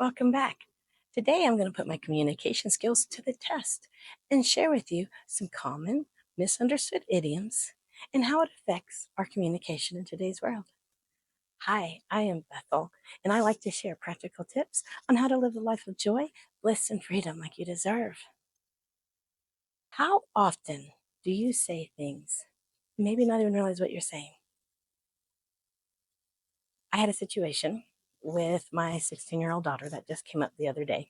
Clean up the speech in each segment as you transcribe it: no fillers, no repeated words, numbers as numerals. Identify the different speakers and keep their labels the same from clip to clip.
Speaker 1: Welcome back. Today I'm going to put my communication skills to the test and share with you some common misunderstood idioms and how it affects our communication in today's world. Hi, I am Bethel, and I like to share practical tips on how to live a life of joy, bliss, and freedom like you deserve. How often do you say things, maybe not even realize what you're saying? I had a situation with my 16-year-old daughter that just came up the other day.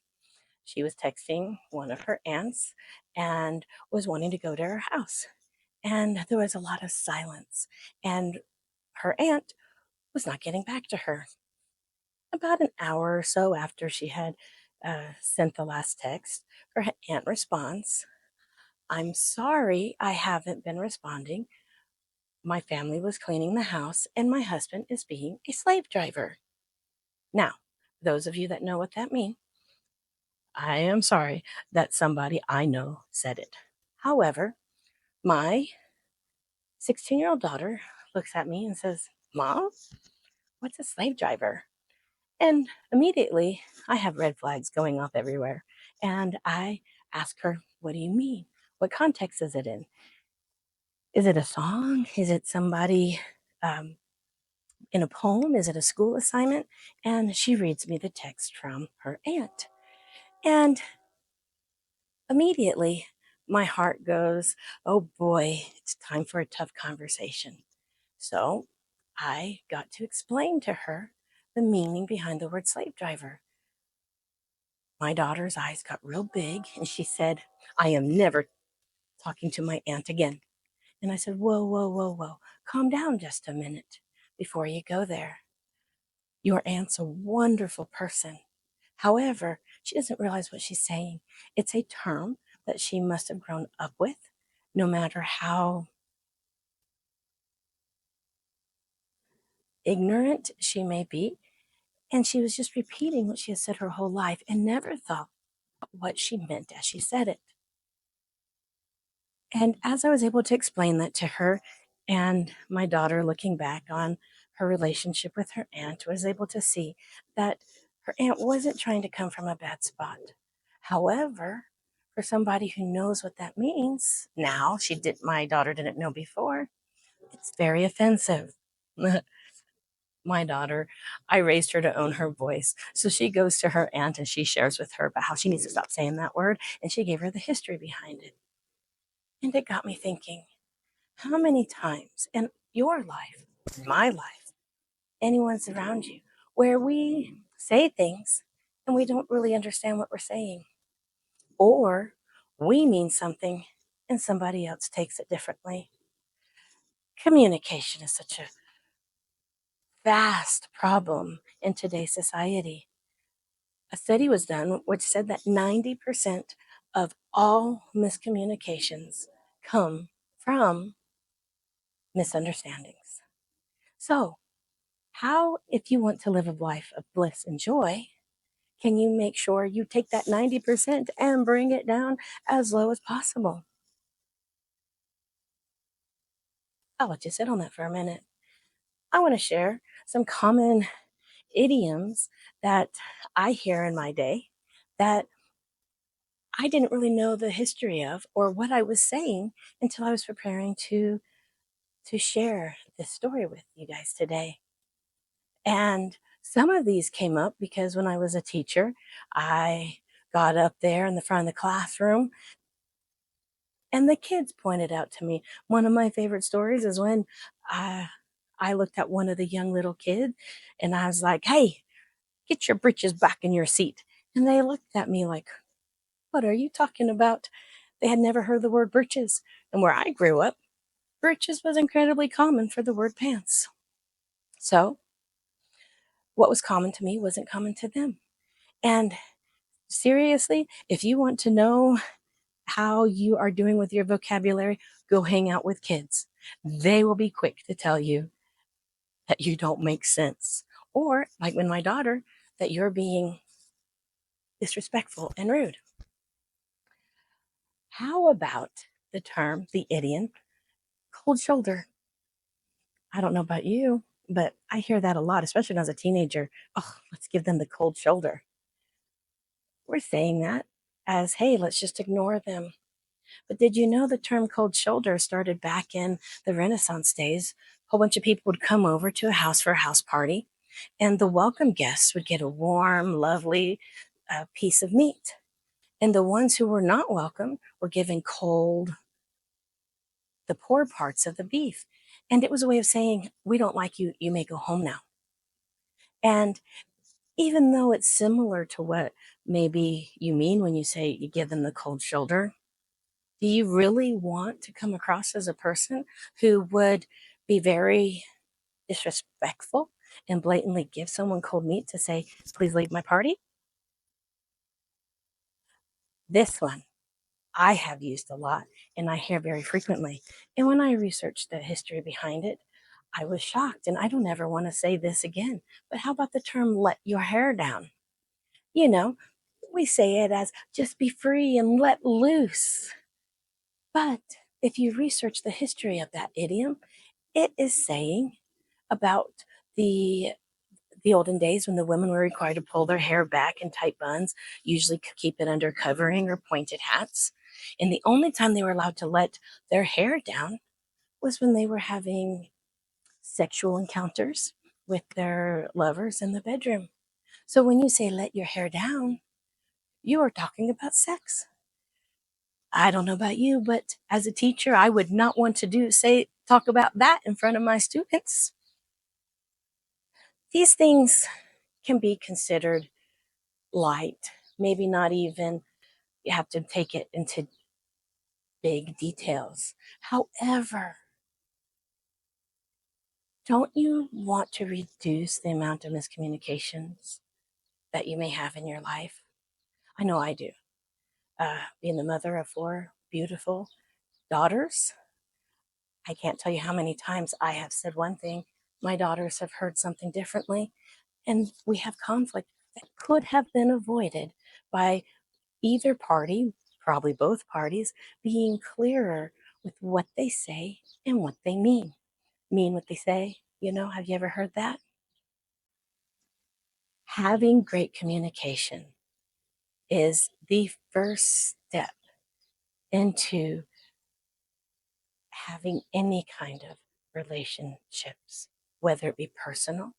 Speaker 1: She was texting one of her aunts and was wanting to go to her house. And there was a lot of silence. And her aunt was not getting back to her. About an hour or so after she had sent the last text, her aunt responds, "I'm sorry I haven't been responding. My family was cleaning the house and my husband is being a slave driver." Now, those of you that know what that means, I am sorry that somebody I know said it. However, my 16-year-old daughter looks at me and says, "Mom, what's a slave driver?" And immediately I have red flags going off everywhere. And I ask her, "What do you mean? What context is it in? Is it a song? Is it somebody um, in a poem? Is it a school assignment?" And she reads me the text from her aunt. And immediately my heart goes, "Oh boy, it's time for a tough conversation." So I got to explain to her the meaning behind the word slave driver. My daughter's eyes got real big and she said, "I am never talking to my aunt again." And I said, "Whoa, whoa, whoa, whoa. Calm down just a minute before you go there. Your aunt's a wonderful person. However, she doesn't realize what she's saying. It's a term that she must have grown up with, no matter how ignorant she may be. And she was just repeating what she has said her whole life and never thought what she meant as she said it." And as I was able to explain that to her, and my daughter looking back on her relationship with her aunt was able to see that her aunt wasn't trying to come from a bad spot. However, for somebody who knows what that means, now my daughter didn't know before, it's very offensive. My daughter, I raised her to own her voice. So she goes to her aunt and she shares with her about how she needs to stop saying that word. And she gave her the history behind it. And it got me thinking, how many times in your life, my life, anyone's around you, where we say things and we don't really understand what we're saying, or we mean something and somebody else takes it differently? Communication is such a vast problem in today's society. A study was done which said that 90% of all miscommunications come from misunderstandings. So, how, if you want to live a life of bliss and joy, can you make sure you take that 90% and bring it down as low as possible? I'll let you sit on that for a minute. I want to share some common idioms that I hear in my day that I didn't really know the history of or what I was saying until I was preparing to share this story with you guys today. And some of these came up because when I was a teacher, I got up there in the front of the classroom and the kids pointed out to me. One of my favorite stories is when I looked at one of the young little kids and I was like, "Hey, get your britches back in your seat." And they looked at me like, "What are you talking about?" They had never heard the word britches. And where I grew up, britches was incredibly common for the word pants. So what was common to me wasn't common to them. And seriously, if you want to know how you are doing with your vocabulary, go hang out with kids. They will be quick to tell you that you don't make sense. Or, like when my daughter, that you're being disrespectful and rude. How about the term, the idiom, cold shoulder? I don't know about you, but I hear that a lot, especially when I was a teenager. "Oh, let's give them the cold shoulder." we're saying that as, hey, let's just ignore them. But did you know the term cold shoulder started back in the Renaissance days? A whole bunch of people would come over to a house for a house party, and the welcome guests would get a warm, lovely piece of meat. And the ones who were not welcome were given cold, the poor parts of the beef. And it was a way of saying, we don't like you, you may go home now. And even though it's similar to what maybe you mean when you say you give them the cold shoulder, do you really want to come across as a person who would be very disrespectful and blatantly give someone cold meat to say, please leave my party? This one I have used a lot and I hear very frequently. And when I researched the history behind it, I was shocked. And I don't ever want to say this again. But how about the term let your hair down? You know, we say it as just be free and let loose. But if you research the history of that idiom, it is saying about the the olden days when the women were required to pull their hair back in tight buns, usually keep it under covering or pointed hats. And the only time they were allowed to let their hair down was when they were having sexual encounters with their lovers in the bedroom. So when you say let your hair down, you are talking about sex. I don't know about you, but as a teacher, I would not want to talk about that in front of my students. These things can be considered light, maybe not even you have to take it into big details. However, don't you want to reduce the amount of miscommunications that you may have in your life? I know I do. Being the mother of four beautiful daughters, I can't tell you how many times I have said one thing, my daughters have heard something differently, and we have conflict that could have been avoided by either party, probably both parties, being clearer with what they say and what they mean. Mean what they say. Have you ever heard that? Having great communication is the first step into having any kind of relationships, whether it be personal,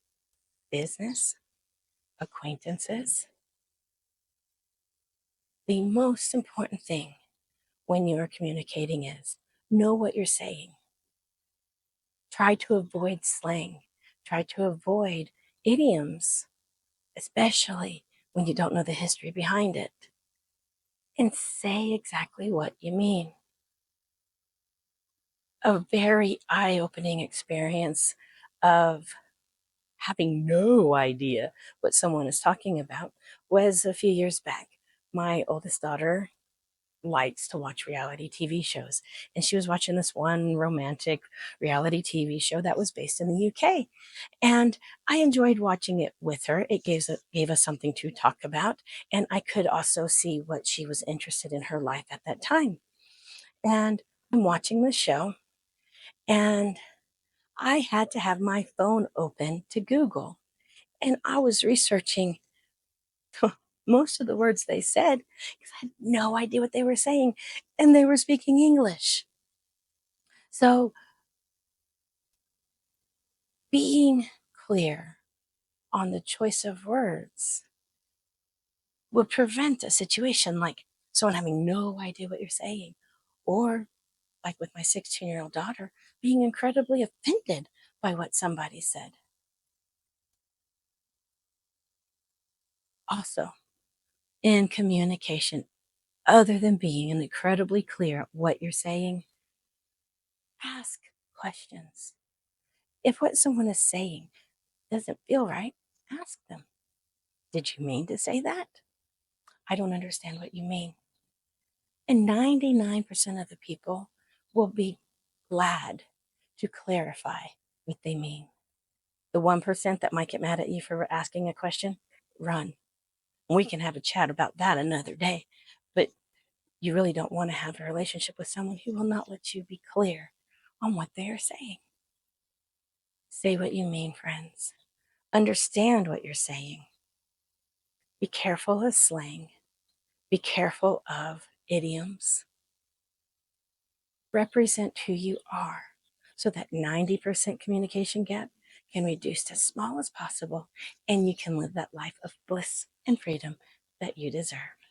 Speaker 1: business, acquaintances. The most important thing when you're communicating is know what you're saying. Try to avoid slang. Try to avoid idioms, especially when you don't know the history behind it. And say exactly what you mean. A very eye opening experience of having no idea what someone is talking about was a few years back. My oldest daughter likes to watch reality TV shows, and she was watching this one romantic reality TV show that was based in the UK. And I enjoyed watching it with her. It gave us something to talk about. And I could also see what she was interested in her life at that time. And I'm watching the show, and I had to have my phone open to Google. And I was researching most of the words they said because I had no idea what they were saying. And they were speaking English. So being clear on the choice of words would prevent a situation like someone having no idea what you're saying, or like with my 16-year-old daughter, being incredibly offended by what somebody said. Also, in communication, other than being incredibly clear what you're saying, ask questions. If what someone is saying doesn't feel right, ask them, did you mean to say that? I don't understand what you mean. And 99% of the people will be glad to clarify what they mean. The 1% that might get mad at you for asking a question, run. We can have a chat about that another day. But you really don't want to have a relationship with someone who will not let you be clear on what they are saying. Say what you mean, friends. Understand what you're saying. Be careful of slang. Be careful of idioms. Represent who you are so that 90% communication gap can reduce as small as possible, and you can live that life of bliss and freedom that you deserve.